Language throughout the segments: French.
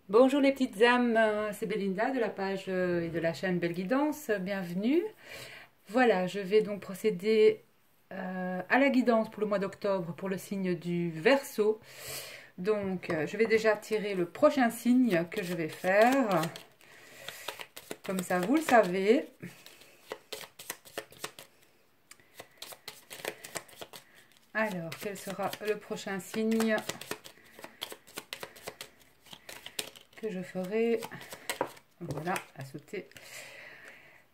Bonjour les petites âmes, c'est Belinda de la page et de la chaîne Belle Guidance, bienvenue. Voilà, je vais donc procéder à la guidance pour le mois d'octobre pour le signe du Verseau. Donc je vais déjà tirer le prochain signe que je vais faire, comme ça vous le savez. Alors, quel sera le prochain signe que je ferai? Voilà, à sauter.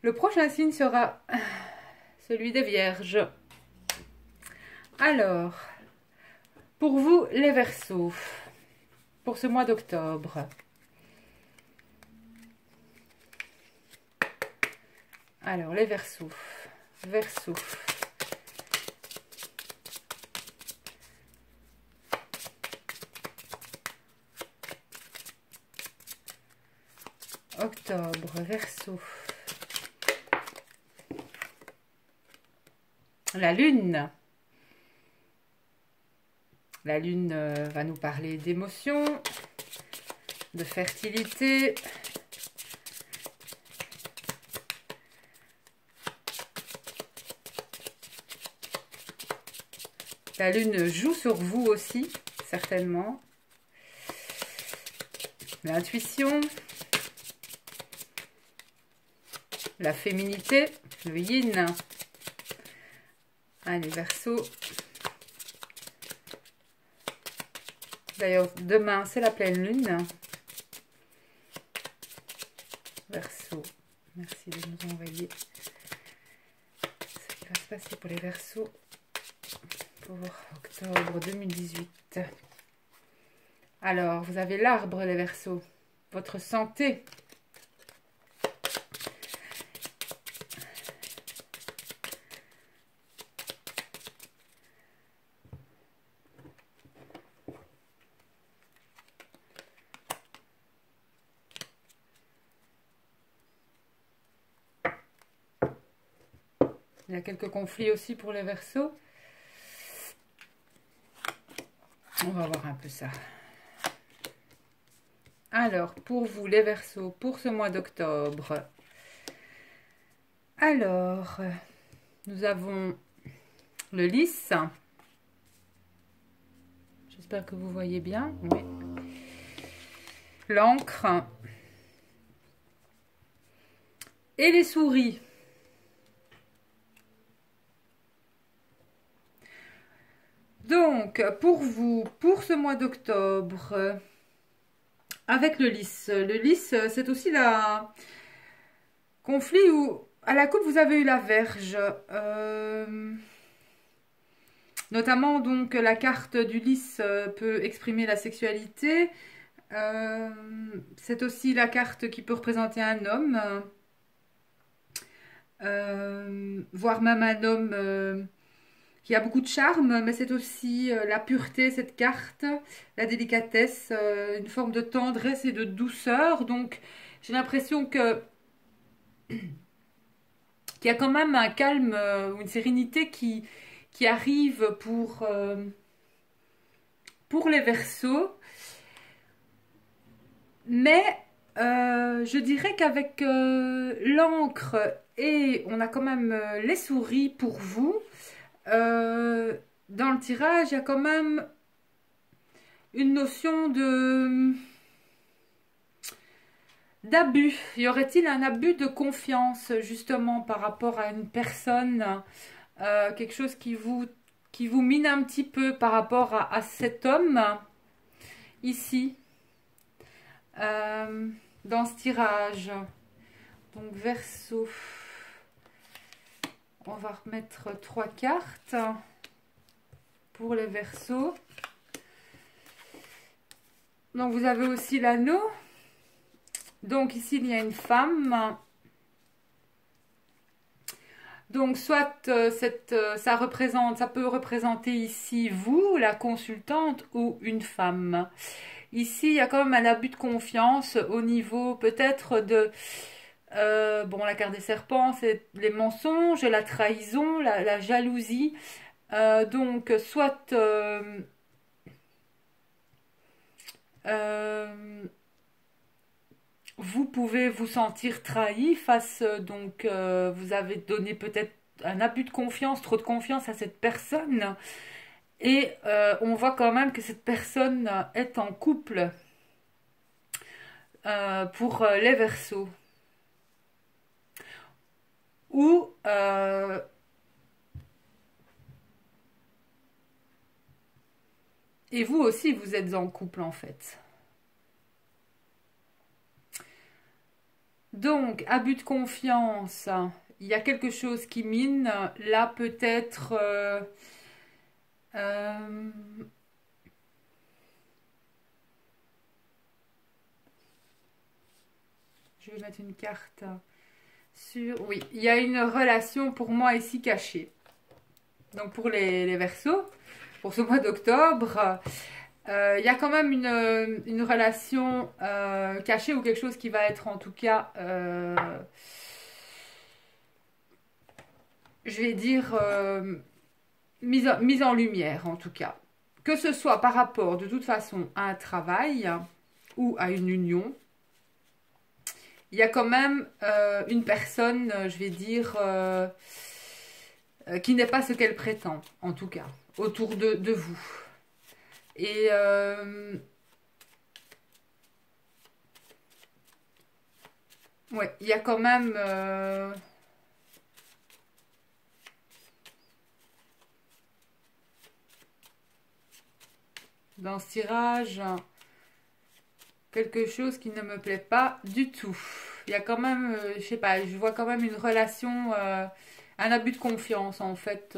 Le prochain signe sera celui des Vierges. Alors, pour vous les Verseaux, pour ce mois d'octobre. Alors, les Verseaux. Verseaux. Octobre, Verseau. La Lune. La Lune va nous parler d'émotions, de fertilité. La Lune joue sur vous aussi, certainement. L'intuition. La féminité, le yin. Allez, Verseau. D'ailleurs, demain, c'est la pleine lune. Verseau, merci de nous envoyer ce qui va se passer pour les Verseaux pour octobre 2018. Alors, vous avez l'arbre, les Verseaux, votre santé. Il y a quelques conflits aussi pour les Verseaux. On va voir un peu ça. Alors, pour vous, les Verseaux, pour ce mois d'octobre. Alors, nous avons le lys. J'espère que vous voyez bien. Oui. L'encre. Et les souris. Donc, pour vous, pour ce mois d'octobre, avec le lys. Le lys, c'est aussi la conflit où, à la coupe, vous avez eu la verge. Notamment, donc, la carte du lys peut exprimer la sexualité. C'est aussi la carte qui peut représenter un homme. Voire même un homme qui a beaucoup de charme, mais c'est aussi la pureté, cette carte, la délicatesse, une forme de tendresse et de douceur. Donc, j'ai l'impression que qu'il y a quand même un calme ou une sérénité qui arrive pour les Verseaux. Mais je dirais qu'avec l'encre et on a quand même les souris pour vous, dans le tirage, il y a quand même une notion d'abus. Y aurait-il un abus de confiance justement par rapport à une personne, quelque chose qui vous mine un petit peu par rapport à cet homme ici, dans ce tirage. Donc Verseau, on va remettre 3 cartes pour les Verseaux. Donc vous avez aussi l'anneau. Donc ici il y a une femme. Donc soit ça peut représenter ici vous, la consultante, ou une femme. Ici il y a quand même un abus de confiance au niveau peut-être de bon, la carte des serpents, c'est les mensonges, la trahison, la jalousie. Donc soit vous pouvez vous sentir trahi face, donc vous avez donné peut-être un abus de confiance, trop de confiance à cette personne. Et on voit quand même que cette personne est en couple pour les Verseaux. Ou et vous aussi, vous êtes en couple en fait. Donc, abus de confiance, il y a quelque chose qui mine. Là, peut-être... euh, je vais mettre une carte sur... Oui, il y a une relation pour moi ici cachée. Donc, pour les Verseaux, pour ce mois d'octobre, il y a quand même une relation cachée ou quelque chose qui va être en tout cas... je vais dire, mise en lumière en tout cas. Que ce soit par rapport de toute façon à un travail ou à une union, il y a quand même une personne, je vais dire, qui n'est pas ce qu'elle prétend, en tout cas, autour de vous. Et ouais, il y a quand même... dans ce tirage, quelque chose qui ne me plaît pas du tout. Il y a quand même, je sais pas, je vois quand même une relation, un abus de confiance en fait,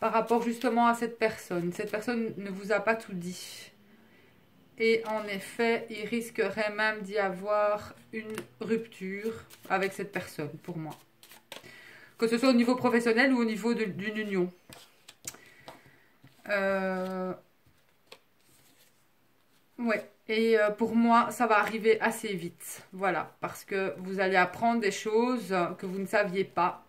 par rapport justement à cette personne. Cette personne ne vous a pas tout dit. Et en effet, il risquerait même d'y avoir une rupture avec cette personne, pour moi. Que ce soit au niveau professionnel ou au niveau d'une union. Ouais, et pour moi, ça va arriver assez vite. Voilà, parce que vous allez apprendre des choses que vous ne saviez pas.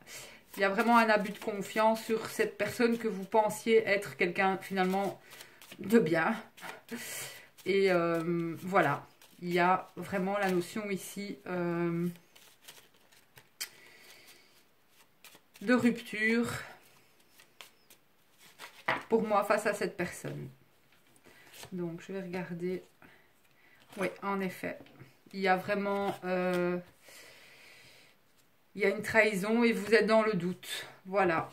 Il y a vraiment un abus de confiance sur cette personne que vous pensiez être quelqu'un finalement de bien. Et voilà, il y a vraiment la notion ici de rupture pour moi face à cette personne. Donc, je vais regarder. Oui, en effet. Il y a vraiment... il y a une trahison et vous êtes dans le doute. Voilà.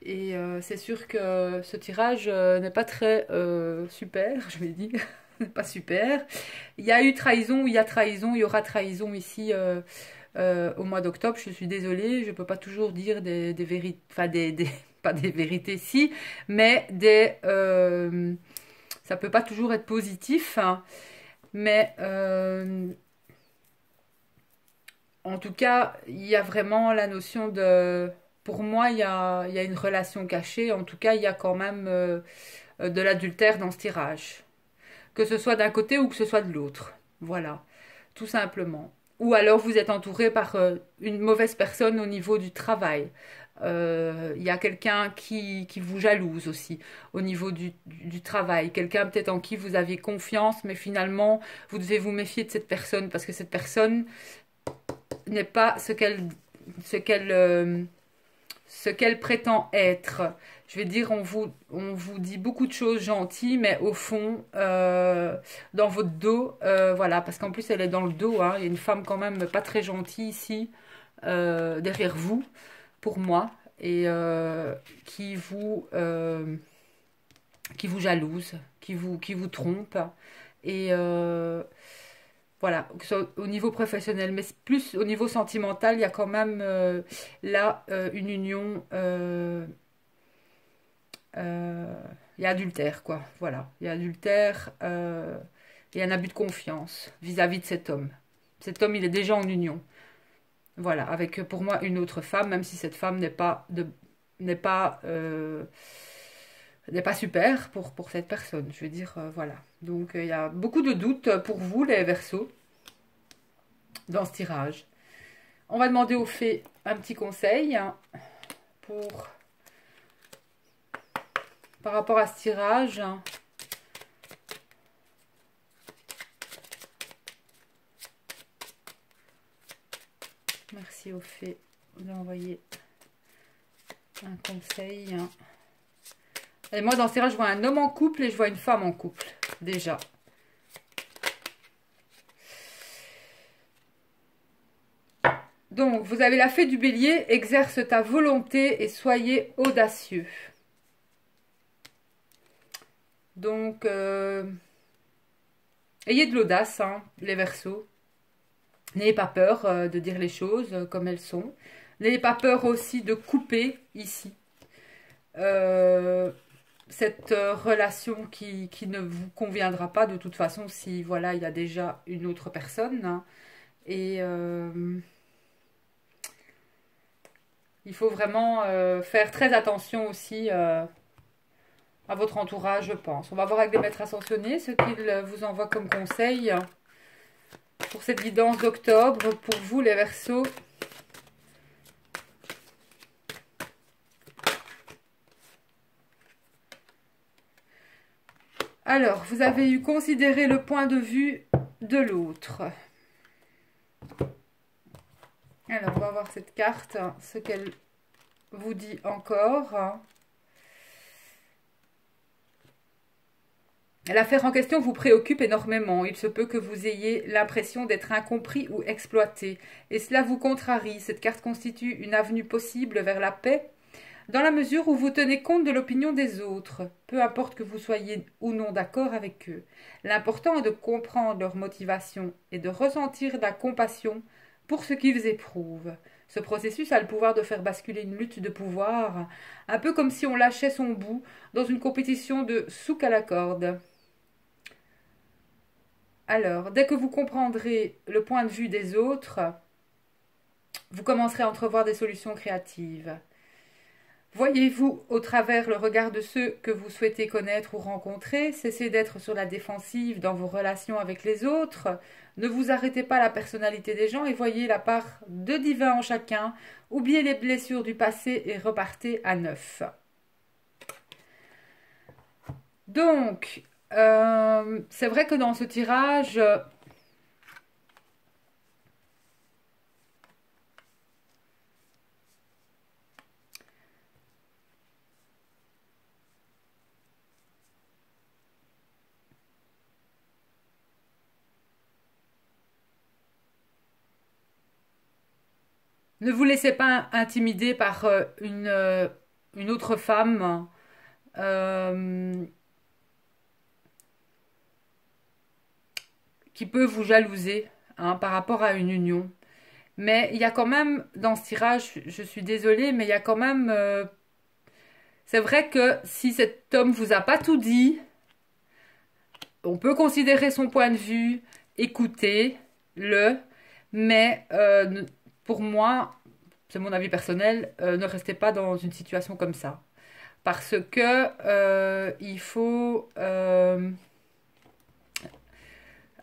Et c'est sûr que ce tirage n'est pas très super, je vais dire. Pas super. Il y a eu trahison, il y a trahison, il y aura trahison ici au mois d'octobre. Je suis désolée, je ne peux pas toujours dire des vérités, enfin pas des vérités si, mais ça peut pas toujours être positif, hein, mais en tout cas, il y a vraiment la notion de... Pour moi, il y a une relation cachée. En tout cas, il y a quand même de l'adultère dans ce tirage. Que ce soit d'un côté ou que ce soit de l'autre. Voilà, tout simplement. Ou alors vous êtes entouré par une mauvaise personne au niveau du travail. Il y a quelqu'un qui vous jalouse aussi au niveau du travail. Quelqu'un peut-être en qui vous aviez confiance, mais finalement, vous devez vous méfier de cette personne parce que cette personne n'est pas ce qu'elle prétend être. Je vais dire, on vous dit beaucoup de choses gentilles, mais au fond, dans votre dos, voilà, parce qu'en plus elle est dans le dos, hein, il y a une femme quand même pas très gentille ici, derrière vous, pour moi, et qui vous jalouse, qui vous trompe, et voilà, que ce soit au niveau professionnel, mais plus au niveau sentimental, il y a quand même là une union, il y a adultère, quoi. Voilà, il y a adultère et un abus de confiance vis-à-vis de cet homme. Cet homme, il est déjà en union. Voilà, avec pour moi une autre femme, même si cette femme n'est pas n'est pas super pour cette personne. Je veux dire, voilà. Donc, il y a beaucoup de doutes pour vous, les Verseaux, dans ce tirage. On va demander aux fées un petit conseil hein, par rapport à ce tirage. Merci aux fées d'envoyer un conseil. Et moi, dans ce tirage, je vois un homme en couple et je vois une femme en couple, déjà. Donc, vous avez la fée du bélier, exerce ta volonté et soyez audacieux. Donc, ayez de l'audace, hein, les Verseaux. N'ayez pas peur de dire les choses comme elles sont. N'ayez pas peur aussi de couper ici cette relation qui ne vous conviendra pas de toute façon si voilà il y a déjà une autre personne. Hein. Et il faut vraiment faire très attention aussi à votre entourage, je pense. On va voir avec des maîtres ascensionnés ce qu'ils vous envoient comme conseil pour cette guidance d'octobre. Pour vous, les Verseaux. Alors, vous avez eu considéré le point de vue de l'autre. Alors, on va voir cette carte, ce qu'elle vous dit encore. L'affaire en question vous préoccupe énormément. Il se peut que vous ayez l'impression d'être incompris ou exploité. Et cela vous contrarie. Cette carte constitue une avenue possible vers la paix, dans la mesure où vous tenez compte de l'opinion des autres, peu importe que vous soyez ou non d'accord avec eux. L'important est de comprendre leur motivation et de ressentir de la compassion pour ce qu'ils éprouvent. Ce processus a le pouvoir de faire basculer une lutte de pouvoir, un peu comme si on lâchait son bout dans une compétition de souk à la corde. Alors, dès que vous comprendrez le point de vue des autres, vous commencerez à entrevoir des solutions créatives. Voyez-vous au travers le regard de ceux que vous souhaitez connaître ou rencontrer, cessez d'être sur la défensive dans vos relations avec les autres, ne vous arrêtez pas à la personnalité des gens et voyez la part de divin en chacun, oubliez les blessures du passé et repartez à neuf. Donc, c'est vrai que dans ce tirage, ne vous laissez pas intimider par une autre femme qui peut vous jalouser hein, par rapport à une union. Mais il y a quand même, dans ce tirage, je suis désolée, mais il y a quand même... c'est vrai que si cet homme vous a pas tout dit, on peut considérer son point de vue, écoutez-le, mais pour moi, c'est mon avis personnel, ne restez pas dans une situation comme ça. Parce que il faut...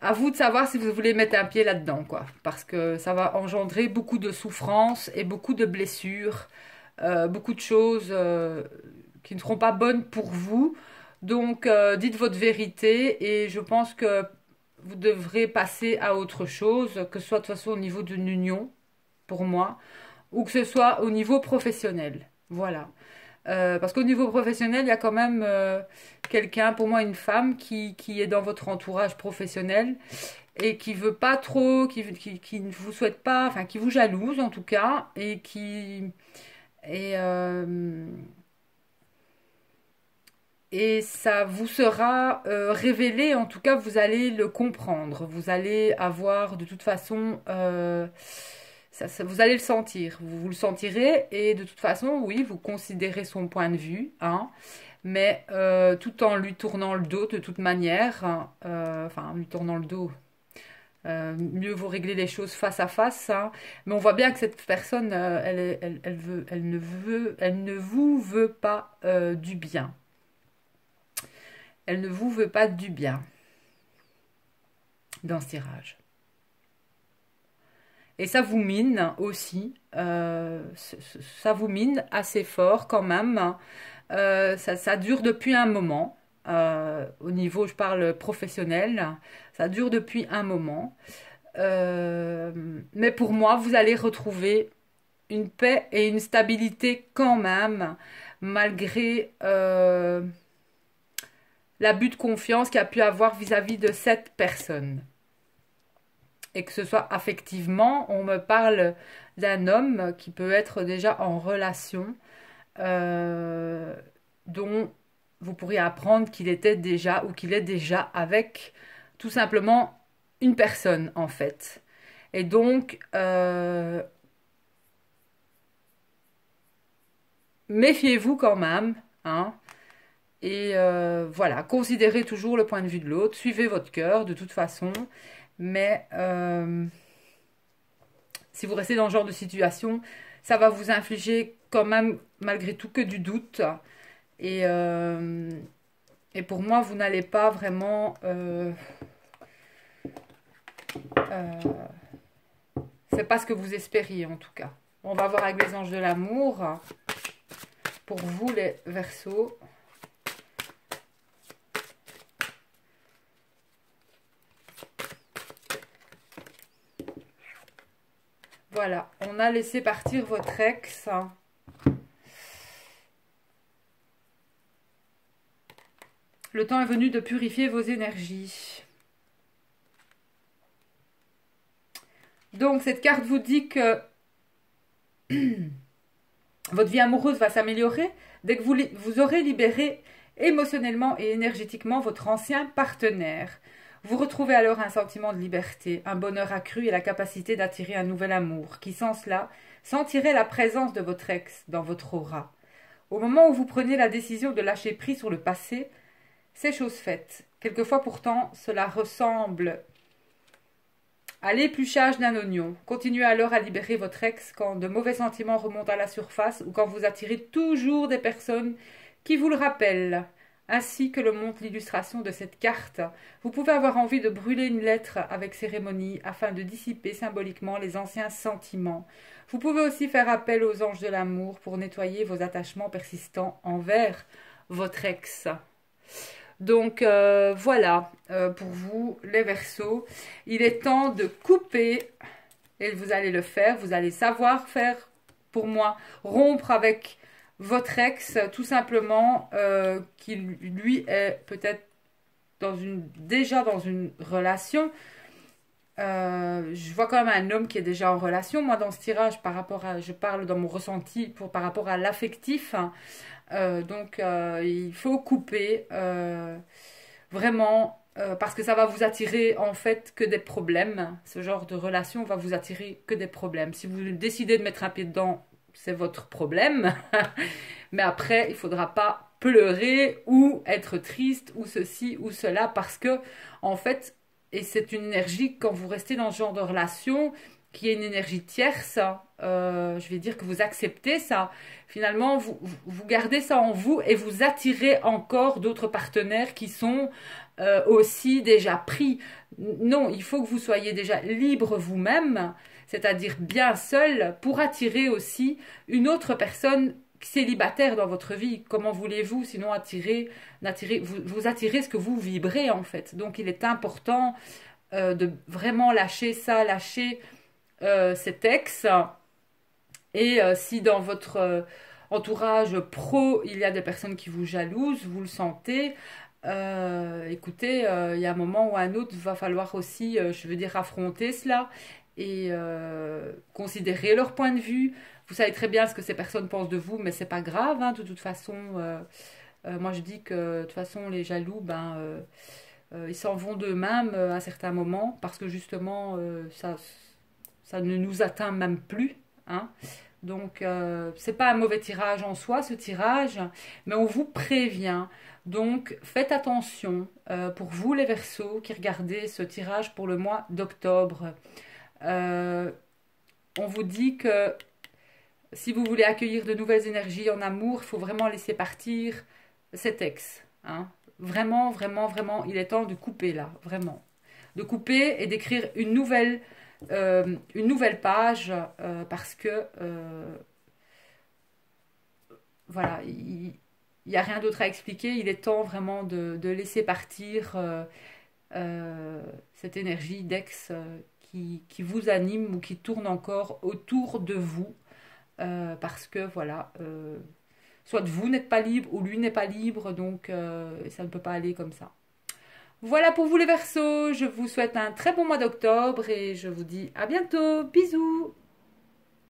à vous de savoir si vous voulez mettre un pied là-dedans, quoi. Parce que ça va engendrer beaucoup de souffrances et beaucoup de blessures, beaucoup de choses qui ne seront pas bonnes pour vous. Donc, dites votre vérité et je pense que vous devrez passer à autre chose, que ce soit de toute façon au niveau d'une union, pour moi, ou que ce soit au niveau professionnel. Voilà. Parce qu'au niveau professionnel, il y a quand même quelqu'un, pour moi une femme, qui est dans votre entourage professionnel et qui veut pas trop, qui ne vous souhaite pas, enfin qui vous jalouse en tout cas, et et ça vous sera révélé, en tout cas vous allez le comprendre, vous allez avoir de toute façon... vous allez le sentir, vous le sentirez et de toute façon, oui, vous considérez son point de vue, hein, mais tout en lui tournant le dos de toute manière, hein, enfin, en lui tournant le dos, mieux vaut régler les choses face à face, hein, mais on voit bien que cette personne, elle ne vous veut pas du bien. Elle ne vous veut pas du bien dans ce tirage. Et ça vous mine aussi, ça vous mine assez fort quand même. Ça dure depuis un moment, au niveau, je parle professionnel, ça dure depuis un moment. mais pour moi, vous allez retrouver une paix et une stabilité quand même, malgré l'abus de confiance qu'il y a pu avoir vis-à-vis de cette personne. Et que ce soit affectivement, on me parle d'un homme qui peut être déjà en relation, euh, dont vous pourriez apprendre qu'il était déjà ou qu'il est déjà avec tout simplement une personne en fait. Et donc, méfiez-vous quand même, hein. Et voilà, considérez toujours le point de vue de l'autre, suivez votre cœur de toute façon, mais si vous restez dans ce genre de situation, ça va vous infliger quand même malgré tout que du doute. Et, euh, et pour moi, vous n'allez pas vraiment... euh, c'est pas ce que vous espériez en tout cas. On va voir avec les anges de l'amour. Pour vous les Verseaux. Voilà, on a laissé partir votre ex. Le temps est venu de purifier vos énergies. Donc, cette carte vous dit que votre vie amoureuse va s'améliorer dès que vous aurez libéré émotionnellement et énergétiquement votre ancien partenaire. Vous retrouvez alors un sentiment de liberté, un bonheur accru et la capacité d'attirer un nouvel amour qui, sans cela, sentirait la présence de votre ex dans votre aura. Au moment où vous prenez la décision de lâcher prise sur le passé, c'est chose faite. Quelquefois pourtant, cela ressemble à l'épluchage d'un oignon. Continuez alors à libérer votre ex quand de mauvais sentiments remontent à la surface ou quand vous attirez toujours des personnes qui vous le rappellent. Ainsi que le montre l'illustration de cette carte, vous pouvez avoir envie de brûler une lettre avec cérémonie afin de dissiper symboliquement les anciens sentiments. Vous pouvez aussi faire appel aux anges de l'amour pour nettoyer vos attachements persistants envers votre ex. Donc voilà, pour vous les Verseaux, il est temps de couper, et vous allez le faire, vous allez savoir faire, pour moi, rompre avec votre ex, tout simplement, qui lui est peut-être déjà dans une relation. Je vois quand même un homme qui est déjà en relation. Moi, dans ce tirage, je parle dans mon ressenti par rapport à l'affectif. Donc, il faut couper vraiment parce que ça va vous attirer en fait que des problèmes. Ce genre de relation va vous attirer que des problèmes. Si vous décidez de mettre un pied dedans, c'est votre problème. Mais après, il ne faudra pas pleurer ou être triste ou ceci ou cela parce que en fait, et c'est une énergie quand vous restez dans ce genre de relation qui est une énergie tierce, je vais dire que vous acceptez ça. Finalement, vous gardez ça en vous et vous attirez encore d'autres partenaires qui sont aussi déjà pris. Non, il faut que vous soyez déjà libre vous-même, c'est-à-dire bien seul, pour attirer aussi une autre personne célibataire dans votre vie. Comment voulez-vous sinon vous attirez ce que vous vibrez en fait. Donc il est important de vraiment lâcher ça, lâcher cet ex. Et si dans votre entourage pro, il y a des personnes qui vous jalousent, vous le sentez, écoutez, il y a un moment ou un autre, il va falloir aussi, je veux dire, affronter cela et considérer leur point de vue. Vous savez très bien ce que ces personnes pensent de vous, mais c'est pas grave, hein, de toute façon. Moi, je dis que de toute façon, les jaloux, ils s'en vont d'eux-mêmes à certains moments parce que justement, ça ne nous atteint même plus, hein. Donc, c'est pas un mauvais tirage en soi, ce tirage, mais on vous prévient. Donc, faites attention pour vous, les Verseaux, qui regardez ce tirage pour le mois d'octobre. On vous dit que si vous voulez accueillir de nouvelles énergies en amour, il faut vraiment laisser partir cet ex, hein. Vraiment, vraiment, vraiment, il est temps de couper là, vraiment. De couper et d'écrire une nouvelle page parce que voilà, il n'y a rien d'autre à expliquer. Il est temps vraiment de laisser partir cette énergie d'ex qui vous anime ou qui tourne encore autour de vous. Parce que voilà, soit vous n'êtes pas libre ou lui n'est pas libre, donc ça ne peut pas aller comme ça. Voilà pour vous les Verseaux, je vous souhaite un très bon mois d'octobre et je vous dis à bientôt, bisous.